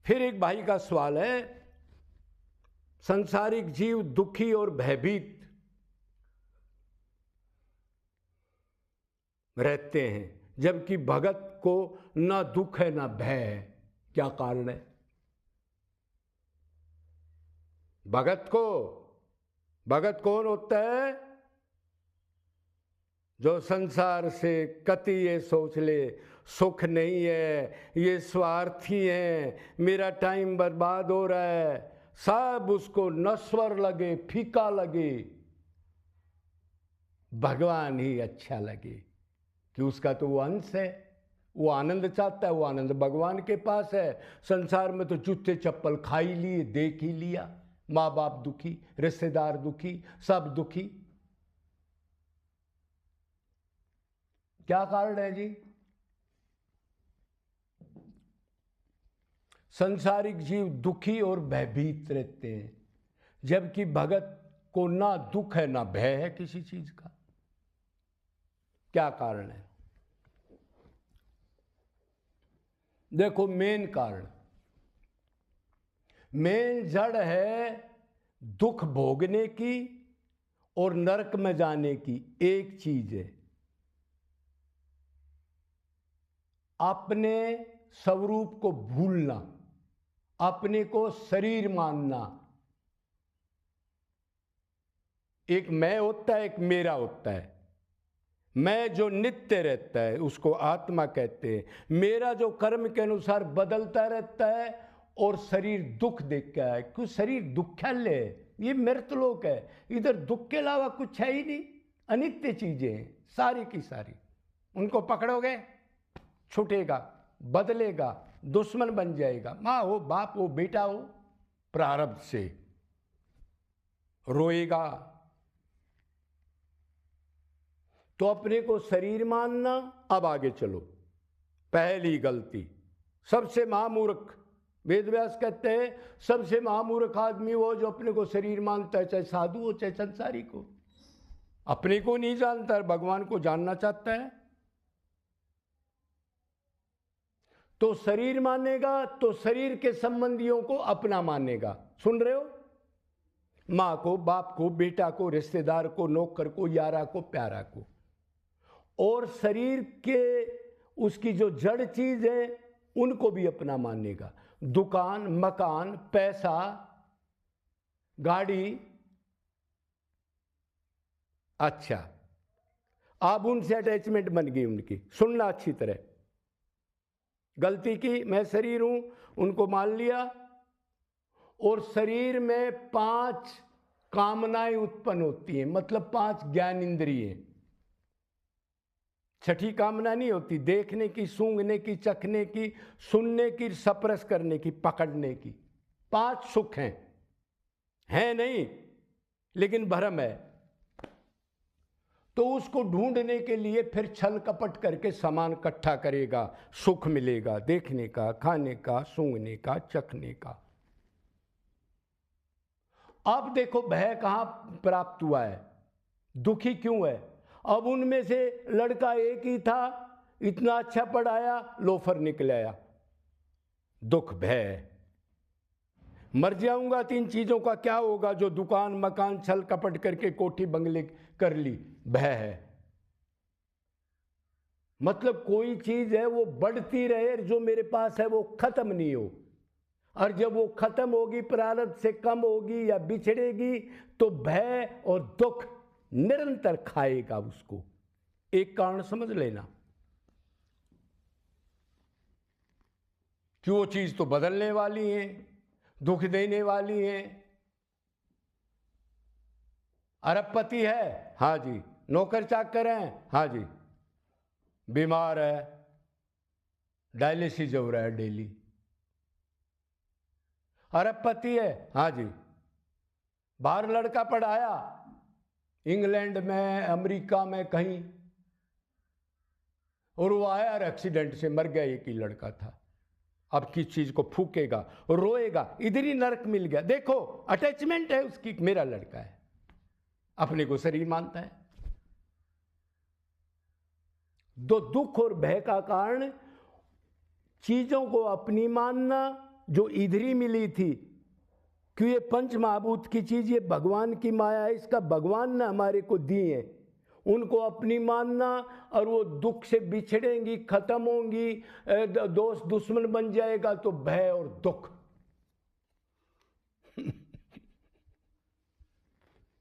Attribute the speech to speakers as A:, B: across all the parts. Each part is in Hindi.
A: फिर एक भाई का सवाल है, संसारिक जीव दुखी और भयभीत रहते हैं जबकि भगत को ना दुख है ना भय है, क्या कारण है? भगत कौन होता है? जो संसार से कति ये सोच ले सुख नहीं है, ये स्वार्थी है, मेरा टाइम बर्बाद हो रहा है, सब उसको नश्वर लगे, फीका लगे, भगवान ही अच्छा लगे कि उसका तो वो अंश है, वो आनंद चाहता है, वो आनंद भगवान के पास है। संसार में तो जूते चप्पल खा ही लिए, देख ही लिया, माँ बाप दुखी, रिश्तेदार दुखी, सब दुखी। क्या कारण है जी? संसारिक जीव दुखी और भयभीत रहते हैं जबकि भगत को ना दुख है ना भय है किसी चीज का। क्या कारण है? देखो, मेन कारण, मेन जड़ है दुख भोगने की और नरक में जाने की। एक चीज है, अपने स्वरूप को भूलना, अपने को शरीर मानना। एक मैं होता है, एक मेरा होता है। मैं जो नित्य रहता है उसको आत्मा कहते हैं। मेरा जो कर्म के अनुसार बदलता रहता है और शरीर दुख देख के है, क्यों? शरीर दुखालय है, ये मृतलोक है, इधर दुख के अलावा कुछ है ही नहीं। अनित्य चीजें हैं सारी की सारी। उनको पकड़ोगे छूटेगा, बदलेगा, दुश्मन बन जाएगा। माँ हो, बाप हो, बेटा हो, प्रारब्ध से रोएगा। तो अपने को शरीर मानना। अब आगे चलो, पहली गलती, सबसे महामूर्ख, वेदव्यास कहते हैं सबसे महामूर्ख आदमी वो जो अपने को शरीर मानता है, चाहे साधु हो चाहे संसारी को। अपने को नहीं जानता है, भगवान को जानना चाहता है। तो शरीर मानेगा तो शरीर के संबंधियों को अपना मानेगा। सुन रहे हो? माँ को, बाप को, बेटा को, रिश्तेदार को, नौकर को, यारा को, प्यारा को। और शरीर के उसकी जो जड़ चीज है उनको भी अपना मानेगा। दुकान, मकान, पैसा, गाड़ी। अच्छा, अब उनसे अटैचमेंट बन गई उनकी। सुनना अच्छी तरह, गलती की, मैं शरीर हूं, उनको मान लिया। और शरीर में 5 कामनाएं उत्पन्न होती हैं, मतलब 5 ज्ञान इंद्रिय। छठी कामना नहीं होती, देखने की, सूंघने की, चखने की, सुनने की, स्पर्श करने की, पकड़ने की। 5 सुख हैं नहीं, लेकिन भ्रम है। तो उसको ढूंढने के लिए फिर छल कपट करके सामान इकट्ठा करेगा, सुख मिलेगा, देखने का, खाने का, सूंघने का, चखने का। अब देखो भय कहां प्राप्त हुआ है, दुखी क्यों है? अब उनमें से लड़का एक ही था, इतना अच्छा पढ़ाया, लोफर निकल आया, दुख भय। मर जाऊंगा तो इन चीजों का क्या होगा? जो दुकान मकान छल कपट करके कोठी बंगले कर ली, भय है। मतलब कोई चीज है वो बढ़ती रहे, जो मेरे पास है वो खत्म नहीं हो। और जब वो खत्म होगी, प्रारब्ध से कम होगी या बिछड़ेगी, तो भय और दुख निरंतर खाएगा उसको। एक कारण समझ लेना कि वो चीज तो बदलने वाली है, दुख देने वाली है। अरबपति है, हाँ जी, नौकर चाकर हैं, हाँ जी, बीमार है, डायलिसिस हो रहा है डेली। अरबपति है, हाँ जी, बाहर लड़का पढ़ाया, इंग्लैंड में, अमेरिका में कहीं, और वो आया और एक्सीडेंट से मर गया, एक ही लड़का था। अब किस चीज को फूकेगा, रोएगा, इधर ही नरक मिल गया। देखो अटैचमेंट है उसकी, मेरा लड़का है, अपने को शरीर मानता है। दो दुख और भय का कारण चीजों को अपनी मानना, जो इधरी मिली थी, क्यों ये पंच महाभूत की चीज, ये भगवान की माया है, इसका भगवान ने हमारे को दी है, उनको अपनी मानना, और वो दुख से बिछड़ेंगी, खत्म होंगी, दोस्त दुश्मन बन जाएगा, तो भय और दुख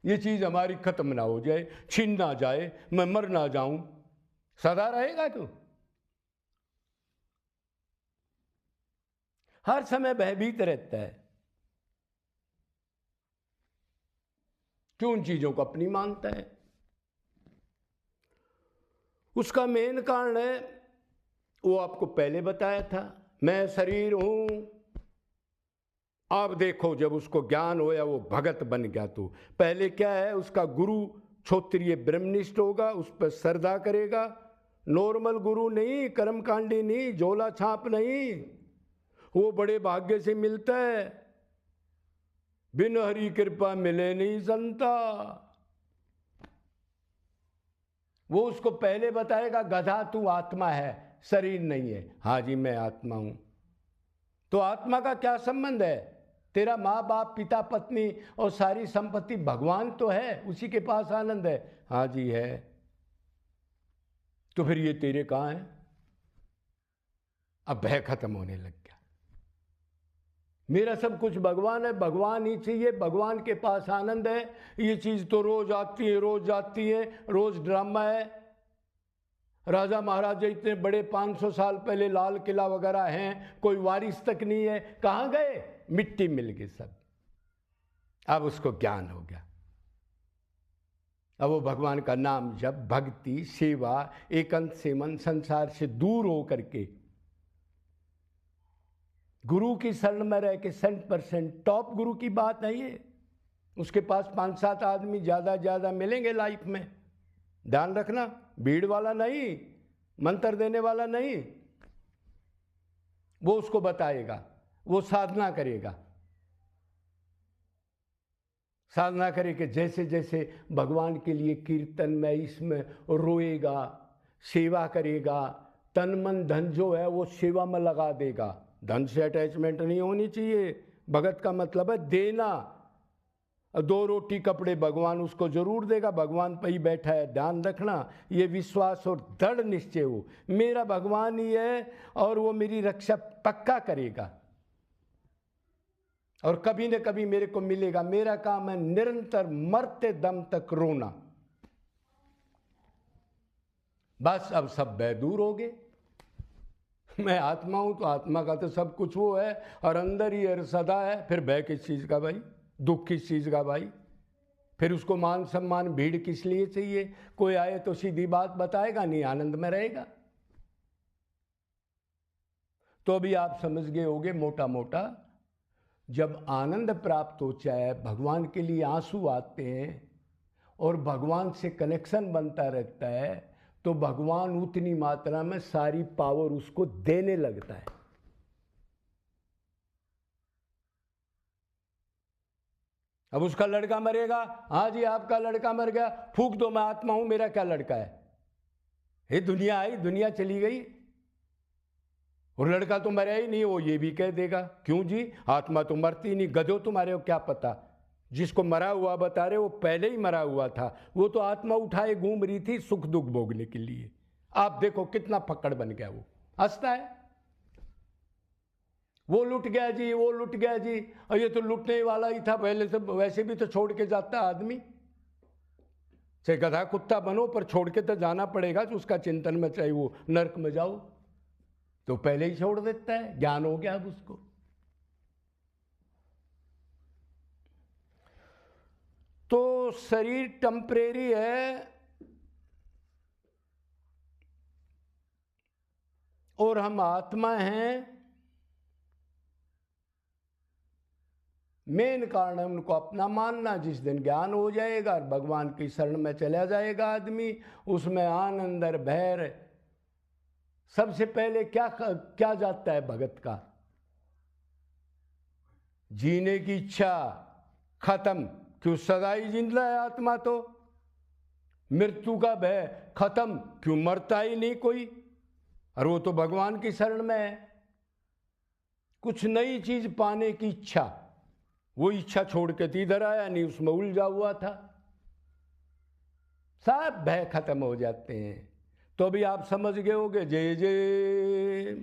A: ये चीज हमारी खत्म ना हो जाए, छीन ना जाए, मैं मर ना जाऊं, सदा रहेगा तो हर समय भयभीत रहता है। क्यों उन चीजों को अपनी मानता है? उसका मेन कारण है, वो आपको पहले बताया था, मैं शरीर हूं। आप देखो, जब उसको ज्ञान होया, वो भगत बन गया, तो पहले क्या है, उसका गुरु क्षोत्रिय ब्रह्मनिष्ठ होगा, उस पर श्रद्धा करेगा, नॉर्मल गुरु नहीं, कर्मकांडी नहीं, झोला छाप नहीं, वो बड़े भाग्य से मिलता है, बिन हरि कृपा मिले नहीं संता। वो उसको पहले बताएगा, गधा तू आत्मा है, शरीर नहीं है। हाँ जी, मैं आत्मा हूं। तो आत्मा का क्या संबंध है? तेरा माँ बाप, पिता, पत्नी और सारी संपत्ति भगवान तो है, उसी के पास आनंद है। हाँ जी है। तो फिर ये तेरे कहाँ है? अब भय खत्म होने लग गया। मेरा सब कुछ भगवान है, भगवान ही चाहिए, भगवान के पास आनंद है। ये चीज तो रोज आती है, रोज जाती है, रोज ड्रामा है। राजा महाराजा इतने बड़े 500 साल पहले लाल किला वगैरह हैं, कोई वारिस तक नहीं है, कहाँ गए? मिट्टी मिल गई सब। अब उसको ज्ञान हो गया, अब वो भगवान का नाम जब, भक्ति, सेवा, एकांत सेवन, संसार से दूर हो करके गुरु की शरण में रह के 100% टॉप गुरु की बात है ये। उसके पास 5-7 आदमी ज्यादा मिलेंगे लाइफ में, ध्यान रखना, भीड़ वाला नहीं, मंत्र देने वाला नहीं। वो उसको बताएगा, वो साधना करेगा, साधना करेगा, जैसे जैसे भगवान के लिए कीर्तन में, इसमें रोएगा, सेवा करेगा, तन मन धन जो है वो सेवा में लगा देगा। धन से अटैचमेंट नहीं होनी चाहिए। भगत का मतलब है देना। 2 रोटी कपड़े भगवान उसको जरूर देगा, भगवान पर ही बैठा है, ध्यान रखना। ये विश्वास और दृढ़ निश्चय हो, मेरा भगवान ही है और वो मेरी रक्षा पक्का करेगा और कभी न कभी मेरे को मिलेगा। मेरा काम है निरंतर मरते दम तक रोना। बस अब सब भय दूर हो गए। मैं आत्मा हूं, तो आत्मा का तो सब कुछ वो है और अंदर ही है, सदा है। फिर भय किस चीज का भाई? दुख किस चीज का भाई? फिर उसको मान सम्मान भीड़ किस लिए चाहिए? कोई आए तो सीधी बात बताएगा नहीं, आनंद में रहेगा। तो अभी आप समझ गए होंगे मोटा मोटा, जब आनंद प्राप्त हो जाए, भगवान के लिए आंसू आते हैं और भगवान से कनेक्शन बनता रहता है, तो भगवान उतनी मात्रा में सारी पावर उसको देने लगता है। अब उसका लड़का मरेगा, हाँ जी आपका लड़का मर गया, फूंक दो, मैं आत्मा हूं, मेरा क्या लड़का है? ये दुनिया आई, दुनिया चली गई और लड़का तो मरा ही नहीं। वो ये भी कह देगा, क्यों जी, आत्मा तो मरती नहीं, गधो तुम्हारे को क्या पता? जिसको मरा हुआ बता रहे वो पहले ही मरा हुआ था, वो तो आत्मा उठाए घूम रही थी सुख दुख भोगने के लिए। आप देखो कितना फक्कड़ बन गया, वो हंसता है, वो लुट गया जी, वो लुट गया जी, और ये तो लुटने वाला ही था पहले से, वैसे भी तो छोड़ के जाता आदमी। चाहे गधा कुत्ता बनो पर छोड़ के तो जाना पड़ेगा, तो उसका चिंतन में चाहे वो नर्क में जाओ, तो पहले ही छोड़ देता है। ज्ञान हो गया अब उसको। तो शरीर टेम्परेरी है और हम आत्मा हैं। मेन कारण है उनको अपना मानना। जिस दिन ज्ञान हो जाएगा, भगवान की शरण में चला जाएगा आदमी, उसमें आनंद और भय। सबसे पहले क्या जाता है भगत का? जीने की इच्छा खत्म, क्यों सदा ही जिंदा है आत्मा तो। मृत्यु का भय खत्म, क्यों मरता ही नहीं कोई, और वो तो भगवान की शरण में है। कुछ नई चीज पाने की इच्छा, वो इच्छा छोड़ के तो इधर आया नहीं, उसमें उलझा हुआ था। सब भय खत्म हो जाते हैं। तो अभी आप समझ गए होगे। जय जय